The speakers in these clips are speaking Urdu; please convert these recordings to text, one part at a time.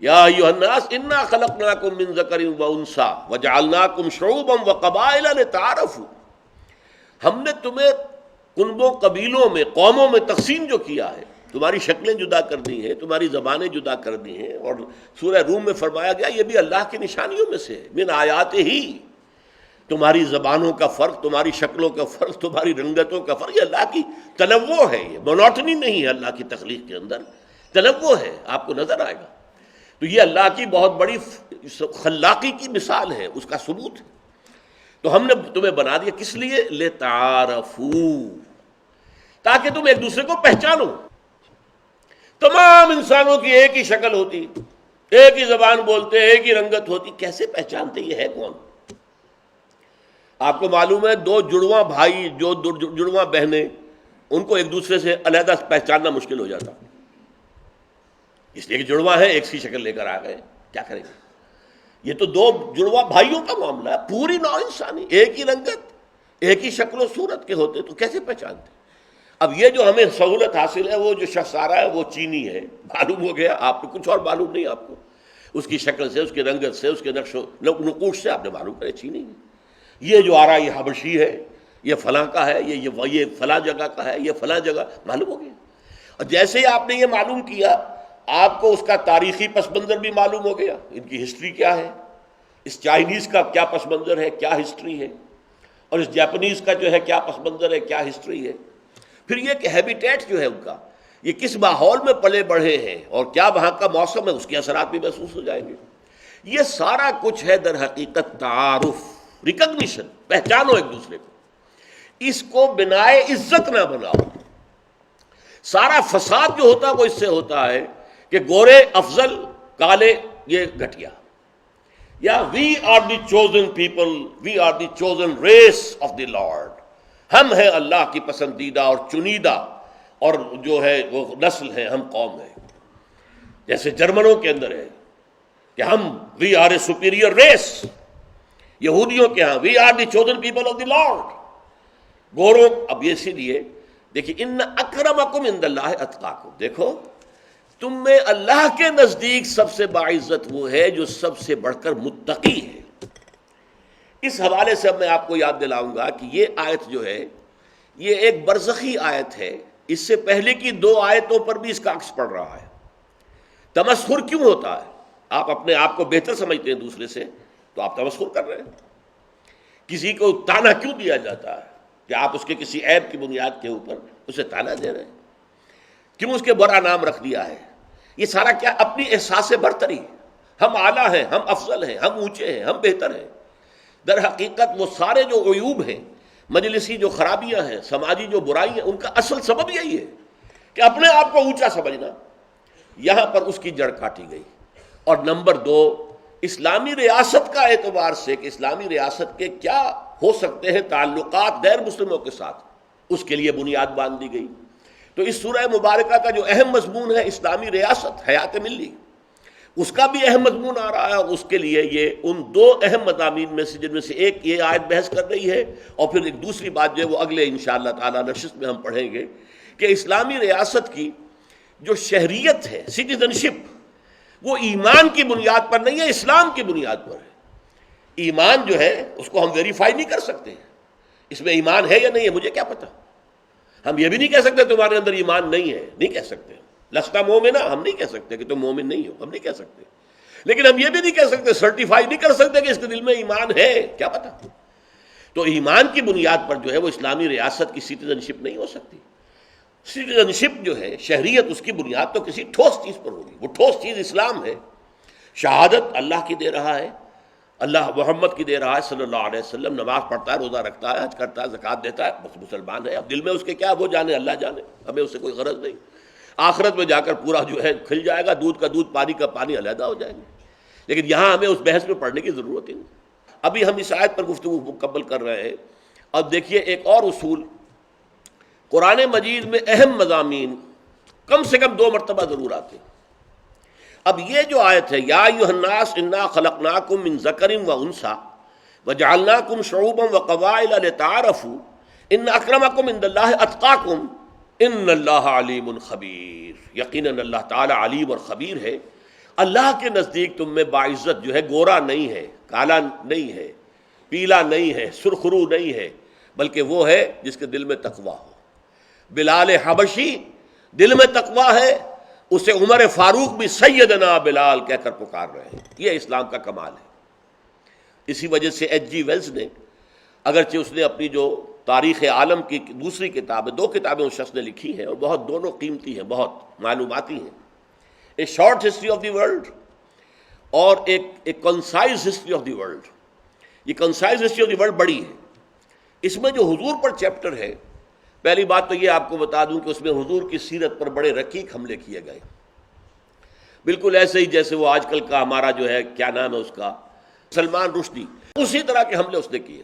یا ایھا الناس انا خلقناکم من ذکر و انثی وجعلناکم شعوبا وقبائل لتعارفوا، ہم نے تمہیں کنبوں، قبیلوں میں، قوموں میں تقسیم جو کیا ہے، تمہاری شکلیں جدا کر دی ہیں، تمہاری زبانیں جدا کر دی ہیں، اور سورہ روم میں فرمایا گیا یہ بھی اللہ کی نشانیوں میں سے ہے، من آیات ہی، تمہاری زبانوں کا فرق، تمہاری شکلوں کا فرق، تمہاری رنگتوں کا فرق، یہ اللہ کی تنوع ہے، یہ مونوٹنی نہیں ہے اللہ کی تخلیق کے اندر، تنوع ہے، آپ کو نظر آئے گا۔ تو یہ اللہ کی بہت بڑی خلاقی کی مثال ہے، اس کا ثبوت ہے۔ تو ہم نے تمہیں بنا دیا کس لیے؟ لتعارفوا، تاکہ تم ایک دوسرے کو پہچانو۔ تمام انسانوں کی ایک ہی شکل ہوتی، ایک ہی زبان بولتے، ایک ہی رنگت ہوتی، کیسے پہچانتے یہ ہے کون؟ آپ کو معلوم ہے دو جڑواں بھائی، جو جڑواں بہنیں، ان کو ایک دوسرے سے علیحدہ پہچاننا مشکل ہو جاتا، اس لیے کہ جڑواں ہیں، ایک سی شکل لے کر آ گئے، کیا کریں گے؟ یہ تو دو جڑواں بھائیوں کا معاملہ ہے، پوری نوع انسانی ایک ہی رنگت، ایک ہی شکل و صورت کے ہوتے تو کیسے پہچانتے؟ اب یہ جو ہمیں سہولت حاصل ہے، وہ جو شخص آ رہا ہے وہ چینی ہے، معلوم ہو گیا، آپ کو کچھ اور معلوم نہیں، آپ کو اس کی شکل سے، اس کی رنگت سے، اس کے نقش و نقوش سے آپ نے معلوم کرے چینی ہے۔ یہ جو آ رہا ہے یہ حبشی ہے، یہ فلاں کا ہے، یہ فلاں جگہ کا ہے، یہ فلاں جگہ، معلوم ہو گیا۔ اور جیسے ہی آپ نے یہ معلوم کیا، آپ کو اس کا تاریخی پس منظر بھی معلوم ہو گیا، ان کی ہسٹری کیا ہے، اس چائنیز کا کیا پس منظر ہے، کیا ہسٹری ہے، اور اس جاپنیز کا جو ہے کیا پس منظر ہے، کیا ہسٹری ہے۔ پھر یہ کہ ہیبیٹیٹ جو ہے ان کا، یہ کس ماحول میں پلے بڑھے ہیں اور کیا وہاں کا موسم ہے، اس کے اثرات بھی محسوس ہو جائیں گے۔ یہ سارا کچھ ہے در حقیقت تعارف، ریکگنیشن، پہچانو ایک دوسرے کو، اس کو بنائے عزت نہ بناؤ۔ سارا فساد جو ہوتا ہے وہ اس سے ہوتا ہے کہ گورے افضل، کالے یہ گھٹیا، یا we are the chosen people, we are the chosen race of the lord, ہم ہیں اللہ کی پسندیدہ اور چنیدہ اور جو ہے وہ نسل ہے، ہم قوم ہیں۔ جیسے جرمنوں کے اندر ہے کہ ہم we are a superior race, یہودیوں کے ہاں we are the chosen people of the lord, گوروں۔ اب یہ اسی لیے دیکھیے ان اکرمکم عند اللہ اتقاکم، دیکھو تم میں اللہ کے نزدیک سب سے باعزت وہ ہے جو سب سے بڑھ کر متقی ہے۔ اس حوالے سے اب میں آپ کو یاد دلاؤں گا کہ یہ آیت جو ہے یہ ایک برزخی آیت ہے، اس سے پہلے کی دو آیتوں پر بھی اس کا عکس پڑ رہا ہے۔ تمسخر کیوں ہوتا ہے؟ آپ اپنے آپ کو بہتر سمجھتے ہیں دوسرے سے تو آپ تمسخر کر رہے ہیں۔ کسی کو تانا کیوں دیا جاتا ہے کہ آپ اس کے کسی عیب کی بنیاد کے اوپر اسے تانا دے رہے ہیں، کیوں اس کے برا نام رکھ دیا ہے؟ یہ سارا کیا؟ اپنی احساس برتری، ہم اعلیٰ ہیں، ہم افضل ہیں، ہم اونچے ہیں، ہم بہتر ہیں۔ در حقیقت وہ سارے جو عیوب ہیں، مجلسی جو خرابیاں ہیں، سماجی جو برائی ہیں، ان کا اصل سبب یہی ہے کہ اپنے آپ کو اونچا سمجھنا۔ یہاں پر اس کی جڑ کاٹی گئی۔ اور نمبر دو، اسلامی ریاست کا اعتبار سے کہ اسلامی ریاست کے کیا ہو سکتے ہیں تعلقات غیر مسلموں کے ساتھ، اس کے لیے بنیاد باندھ دی گئی۔ تو اس سورہ مبارکہ کا جو اہم مضمون ہے اسلامی ریاست، حیات ملی، اس کا بھی اہم مضمون آ رہا ہے، اور اس کے لیے یہ ان دو اہم مضامین میں سے جن میں سے ایک یہ آیت بحث کر رہی ہے، اور پھر ایک دوسری بات جو ہے وہ اگلے انشاءاللہ تعالی نشست میں ہم پڑھیں گے کہ اسلامی ریاست کی جو شہریت ہے، سٹیزن شپ، وہ ایمان کی بنیاد پر نہیں ہے، اسلام کی بنیاد پر ہے۔ ایمان جو ہے اس کو ہم ویریفائی نہیں کر سکتے، اس میں ایمان ہے یا نہیں ہے مجھے کیا پتا۔ ہم یہ بھی نہیں کہہ سکتے تمہارے اندر ایمان نہیں ہے، نہیں کہہ سکتے۔ لستا مومنا، ہم نہیں کہہ سکتے کہ تم مومن نہیں ہو، ہم نہیں کہہ سکتے۔ لیکن ہم یہ بھی نہیں کہہ سکتے، سرٹیفائی نہیں کر سکتے کہ اس کے دل میں ایمان ہے، کیا پتا۔ تو ایمان کی بنیاد پر جو ہے وہ اسلامی ریاست کی سٹیزن شپ نہیں ہو سکتی۔ سٹیزن شپ جو ہے، شہریت، اس کی بنیاد تو کسی ٹھوس چیز پر ہوگی، وہ ٹھوس چیز اسلام ہے۔ شہادت اللہ کی دے رہا ہے، اللہ محمد کی دے رہا ہے صلی اللہ علیہ وسلم، نماز پڑھتا ہے، روزہ رکھتا ہے، حج کرتا ہے، زکوٰۃ دیتا ہے، بس مسلمان ہے۔ اب دل میں اس کے کیا، وہ جانے، اللہ جانے، ہمیں اس سے کوئی غرض نہیں۔ آخرت میں جا کر پورا جو ہے کھل جائے گا، دودھ کا دودھ، پانی کا پانی علیحدہ ہو جائیں گے۔ لیکن یہاں ہمیں اس بحث میں پڑھنے کی ضرورت ہی نہیں۔ ابھی ہم اس آیت پر گفتگو مکمل کر رہے ہیں۔ اب دیکھیے ایک اور اصول، قرآن مجید میں اہم مضامین کم سے کم دو مرتبہ ضرور آتے ہیں۔ اب یہ جو آیت ہے، یا ایھا الناس انا خلقناکم من ذکر و انثی وجعلناکم شعوبا وقبائل لتعارفوا ان اکرمکم عند اللہ اتقاکم ان اللہ علیم خبیر، یقیناً اللہ تعالی علیم اور خبیر ہے۔ اللہ کے نزدیک تم میں باعزت جو ہے گورا نہیں ہے، کالا نہیں ہے، پیلا نہیں ہے، سرخرو نہیں ہے، بلکہ وہ ہے جس کے دل میں تقویٰ ہو۔ بلال حبشی دل میں تقویٰ ہے، اسے عمر فاروق بھی سیدنا بلال کہہ کر پکار رہے ہیں۔ یہ اسلام کا کمال ہے۔ اسی وجہ سے ایچ جی ویلز نے، اگرچہ اس نے اپنی جو تاریخ عالم کی دوسری کتاب ہے، 2 کتابیں اس شخص نے لکھی ہیں اور بہت دونوں قیمتی ہیں، بہت معلوماتی ہیں، a short history of the world اور ایک concise history of the world. یہ concise history of the world بڑی ہے، اس میں جو حضور پر چیپٹر ہے، پہلی بات تو یہ آپ کو بتا دوں کہ اس میں حضور کی سیرت پر بڑے رقیق حملے کیے گئے، بالکل ایسے ہی جیسے وہ آج کل کا ہمارا جو ہے کیا نام ہے اس کا، سلمان رشدی، اسی طرح کے حملے اس نے کیے۔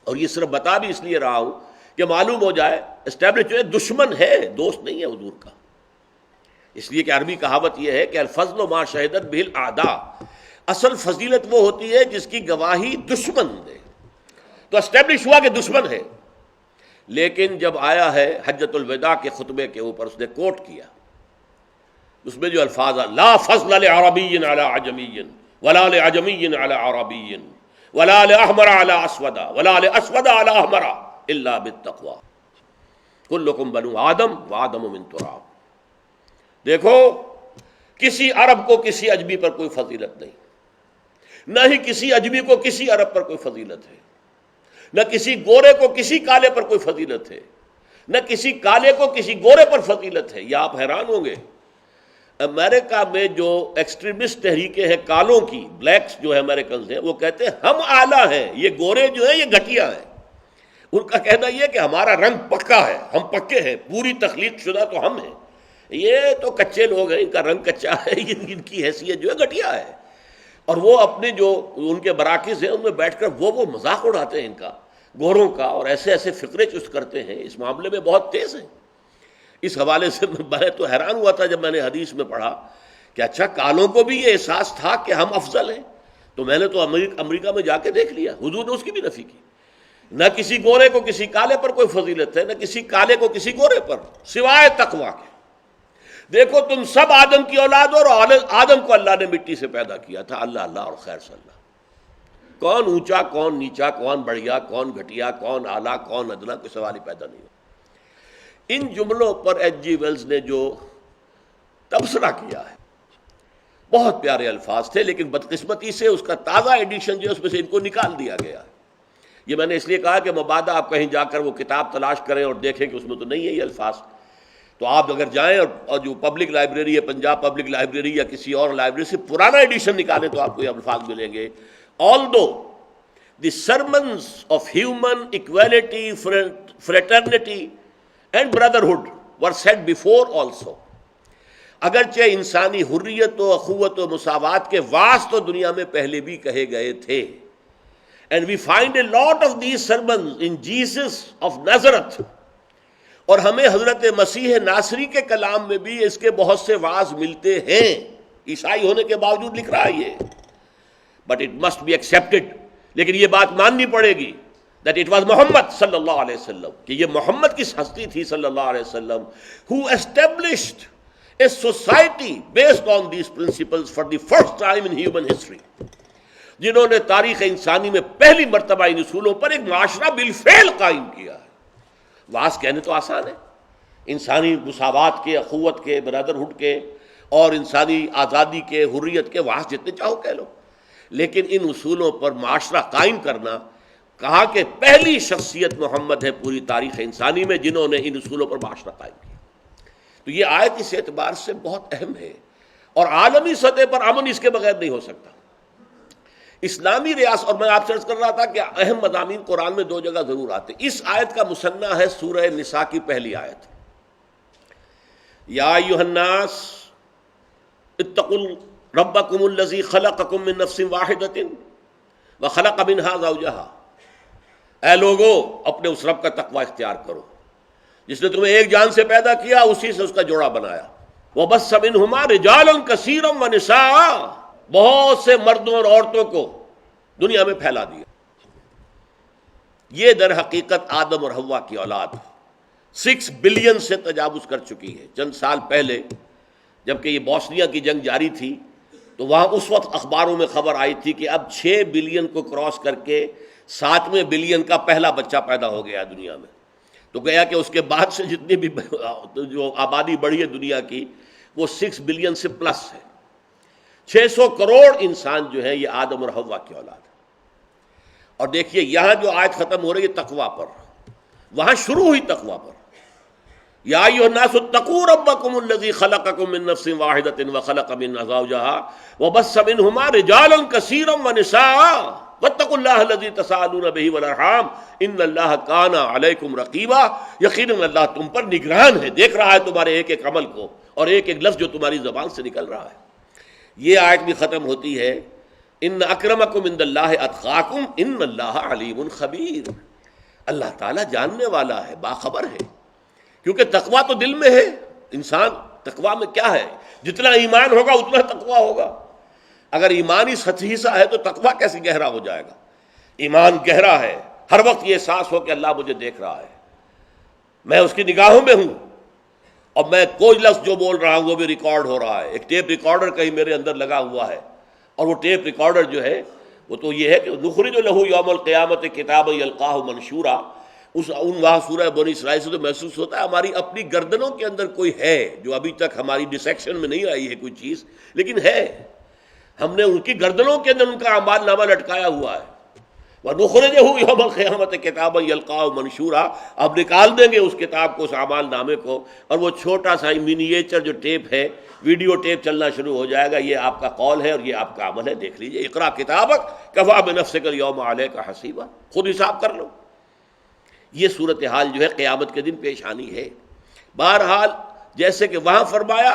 اور یہ صرف بتا بھی اس لیے رہا ہوں کہ معلوم ہو جائے اسٹیبلش جو ہے دشمن ہے، دوست نہیں ہے حضور کا، اس لیے کہ عربی کہاوت یہ ہے کہ الفضل ما شہدت بہ الاعداء، اصل فضیلت وہ ہوتی ہے جس کی گواہی دشمن دے، تو اسٹیبلش ہوا کہ دشمن ہے۔ لیکن جب آیا ہے حجۃ الوداع کے خطبے کے اوپر اس نے کوٹ کیا، اس میں جو الفاظ لا فضل لعربی علی عجمی ولا لعجمی علی عربی ولا لاحمر علی اسود ولا لاسود علی احمر الا بالتقوی کلکم بنو آدم وآدم من تراب۔ دیکھو، کسی عرب کو کسی اجمی پر کوئی فضیلت نہیں، نہ ہی کسی اجمی کو کسی عرب پر کوئی فضیلت ہے، نہ کسی گورے کو کسی کالے پر کوئی فضیلت ہے، نہ کسی کالے کو کسی گورے پر فضیلت ہے۔ یہ آپ حیران ہوں گے، امریکہ میں جو ایکسٹریمسٹ تحریکیں ہیں کالوں کی، بلیکس جو ہے امریکنز ہیں، وہ کہتے ہیں ہم اعلیٰ ہیں، یہ گورے جو ہیں یہ گھٹیا ہیں۔ ان کا کہنا یہ کہ ہمارا رنگ پکا ہے، ہم پکے ہیں، پوری تخلیق شدہ تو ہم ہیں، یہ تو کچے لوگ ہیں، ان کا رنگ کچا ہے، ان کی حیثیت جو ہے گھٹیا ہے۔ اور وہ اپنے جو ان کے مراکز ہیں ان میں بیٹھ کر وہ مذاق اڑاتے ہیں ان کا، گوروں کا، اور ایسے ایسے فقرے چست کرتے ہیں، اس معاملے میں بہت تیز ہیں۔ اس حوالے سے میں تو حیران ہوا تھا جب میں نے حدیث میں پڑھا کہ اچھا کالوں کو بھی یہ احساس تھا کہ ہم افضل ہیں، تو میں نے تو امریکہ میں جا کے دیکھ لیا، حضور نے اس کی بھی نفی کی، نہ کسی گورے کو کسی کالے پر کوئی فضیلت ہے، نہ کسی کالے کو کسی گورے پر، سوائے تقویٰ کے۔ دیکھو تم سب آدم کی اولاد ہو، اور آدم کو اللہ نے مٹی سے پیدا کیا تھا، اللہ اللہ اور خیر صلی اللہ۔ کون اونچا کون نیچا، کون بڑھیا کون گھٹیا، کون اعلیٰ کون ادنا، کوئی سوال ہی پیدا نہیں ہو۔ ان جملوں پر ایچ جی ویلز نے جو تبصرہ کیا ہے، بہت پیارے الفاظ تھے، لیکن بدقسمتی سے اس کا تازہ ایڈیشن جو ہے اس میں سے ان کو نکال دیا گیا ہے۔ یہ میں نے اس لیے کہا کہ مبادہ آپ کہیں جا کر وہ کتاب تلاش کریں اور دیکھیں کہ اس میں تو نہیں ہے یہ الفاظ، تو آپ اگر جائیں اور جو پبلک لائبریری ہے، پنجاب پبلک لائبریری یا کسی اور لائبریری سے پرانا ایڈیشن نکالیں تو آپ کو یہ الفاظ ملیں گے۔ Although the sermons of human equality, fraternity and brotherhood were said before also، اگرچہ انسانی حریت و اخوت و مساوات کے واعظ تو دنیا میں پہلے بھی کہے گئے تھے، and we find a lot of these sermons in Jesus of Nazareth، اور ہمیں حضرت مسیح ناصری کے کلام میں بھی اس کے بہت سے واعظ ملتے ہیں، عیسائی ہونے کے باوجود لکھ رہا ہے یہ، but it must be accepted، لیکن یہ بات ماننی پڑے گی that it was محمد صلی اللہ علیہ وسلم، کہ یہ محمد کی ہستی تھی صلی اللہ علیہ وسلم، who established a society based on these principles for the first time in human history، جنہوں نے تاریخ انسانی میں پہلی مرتبہ ان اصولوں پر ایک معاشرہ بالفعل قائم کیا ہے۔ واعظ کہنے تو آسان ہے، انسانی مساوات کے، اخوت کے، برادرہڈ کے اور انسانی آزادی کے، حریت کے واعظ جتنے چاہو کہہ لو، لیکن ان اصولوں پر معاشرہ قائم کرنا، کہا کہ پہلی شخصیت محمد ہے پوری تاریخ انسانی میں جنہوں نے ان اصولوں پر معاشرہ قائم کیا۔ تو یہ آیت اس اعتبار سے بہت اہم ہے، اور عالمی سطح پر امن اس کے بغیر نہیں ہو سکتا۔ اسلامی ریاست، اور میں آپ سے عرض کر رہا تھا کہ اہم مضامین قرآن میں 2 جگہ ضرور آتے، اس آیت کا مثنیٰ ہے سورہ نساء کی پہلی آیت، یا ایھا الناس اتقوا ربکم الذی خلقکم من نفس واحدۃ وخلق منہا زوجہا، اے لوگو اپنے اس رب کا تقوی اختیار کرو جس نے تمہیں ایک جان سے پیدا کیا، اسی سے اس کا جوڑا بنایا، وبث منہما رجالا کثیرا ونساء، بہت سے مردوں اور عورتوں کو دنیا میں پھیلا دیا۔ یہ در حقیقت آدم اور حوا کی اولاد 6 بلین سے تجاوز کر چکی ہے۔ چند سال پہلے جبکہ یہ بوسنیا کی جنگ جاری تھی تو وہاں اس وقت اخباروں میں خبر آئی تھی کہ اب 6 بلین کو کراس کر کے 7ویں بلین کا پہلا بچہ پیدا ہو گیا دنیا میں. تو گیا کہ اس کے بعد سے جتنی بھی جو آبادی بڑھی ہے دنیا کی وہ 6 بلین سے پلس ہے. 600 کروڑ انسان جو ہے یہ آدم اور حوا کی اولاد ہے. اور دیکھیے یہاں جو آیت ختم ہو رہی ہے تقویٰ پر، وہاں شروع ہوئی تقویٰ پر. یا ایھا الناس اتقوا ربکم الذی خلقکم من نفس واحدۃ وخلق منها زوجها وبث منہما رجالا کثیرا ونساء واتقوا اللہ الذی تساءلون به والارحام ان اللہ کان علیکم رقیبا. یقیناً اللہ تم پر نگران ہے، دیکھ رہا ہے تمہارے ایک ایک عمل کو اور ایک ایک لفظ جو تمہاری زبان سے نکل رہا ہے. یہ آیت بھی ختم ہوتی ہے ان اکرمکم عند اللہ اتقاکم ان اللہ علیم خبیر. اللہ تعالیٰ جاننے والا ہے، باخبر ہے. کیونکہ تقویٰ تو دل میں ہے. انسان تقویٰ میں کیا ہے؟ جتنا ایمان ہوگا اتنا تقویٰ ہوگا. اگر ایمان ہی سطحی سا ہے تو تقویٰ کیسے گہرا ہو جائے گا؟ ایمان گہرا ہے، ہر وقت یہ احساس ہو کہ اللہ مجھے دیکھ رہا ہے، میں اس کی نگاہوں میں ہوں، اور میں کوئی لفظ جو بول رہا ہوں وہ بھی ریکارڈ ہو رہا ہے. ایک ٹیپ ریکارڈر کہیں میرے اندر لگا ہوا ہے، اور وہ ٹیپ ریکارڈر جو ہے وہ تو یہ ہے کہ نخرج لہ یوم القیامت کتابا یلقاہ منشورا. وہاں سورہ بنی اسرائیل سے تو محسوس ہوتا ہے ہماری اپنی گردنوں کے اندر کوئی ہے جو ابھی تک ہماری ڈسیکشن میں نہیں آئی ہے کوئی چیز، لیکن ہے. ہم نے ان کی گردنوں کے اندر ان کا اعمال نامہ لٹکایا ہوا ہے. وَنُخْرِجُهُ يَوْمَ الْقِيَامَةِ كِتَابًا يَلْقَاهُ مَنشُورًا. اب نکال دیں گے اس کتاب کو، اس اعمال نامے کو، اور وہ چھوٹا سا منیچر جو ٹیپ ہے، ویڈیو ٹیپ چلنا شروع ہو جائے گا. یہ آپ کا قول ہے اور یہ آپ کا عمل ہے، دیکھ لیجئے. اقرا کتابک کفیٰ بنفسک اليوم علیک حسیبا. خود حساب کر لو. یہ صورتحال جو ہے قیامت کے دن پیش آنی ہے. بہرحال جیسے کہ وہاں فرمایا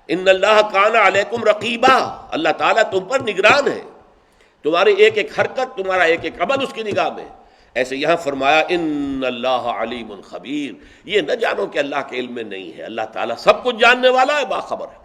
ان اللہ کان علیکم رقیبا، اللہ تعالیٰ تم پر نگران ہے، تمہاری ایک ایک حرکت، تمہارا ایک ایک عمل اس کی نگاہ میں. ایسے یہاں فرمایا ان اللہ علیم خبیر. یہ نہ جانو کہ اللہ کے علم میں نہیں ہے، اللہ تعالیٰ سب کچھ جاننے والا ہے، باخبر ہے.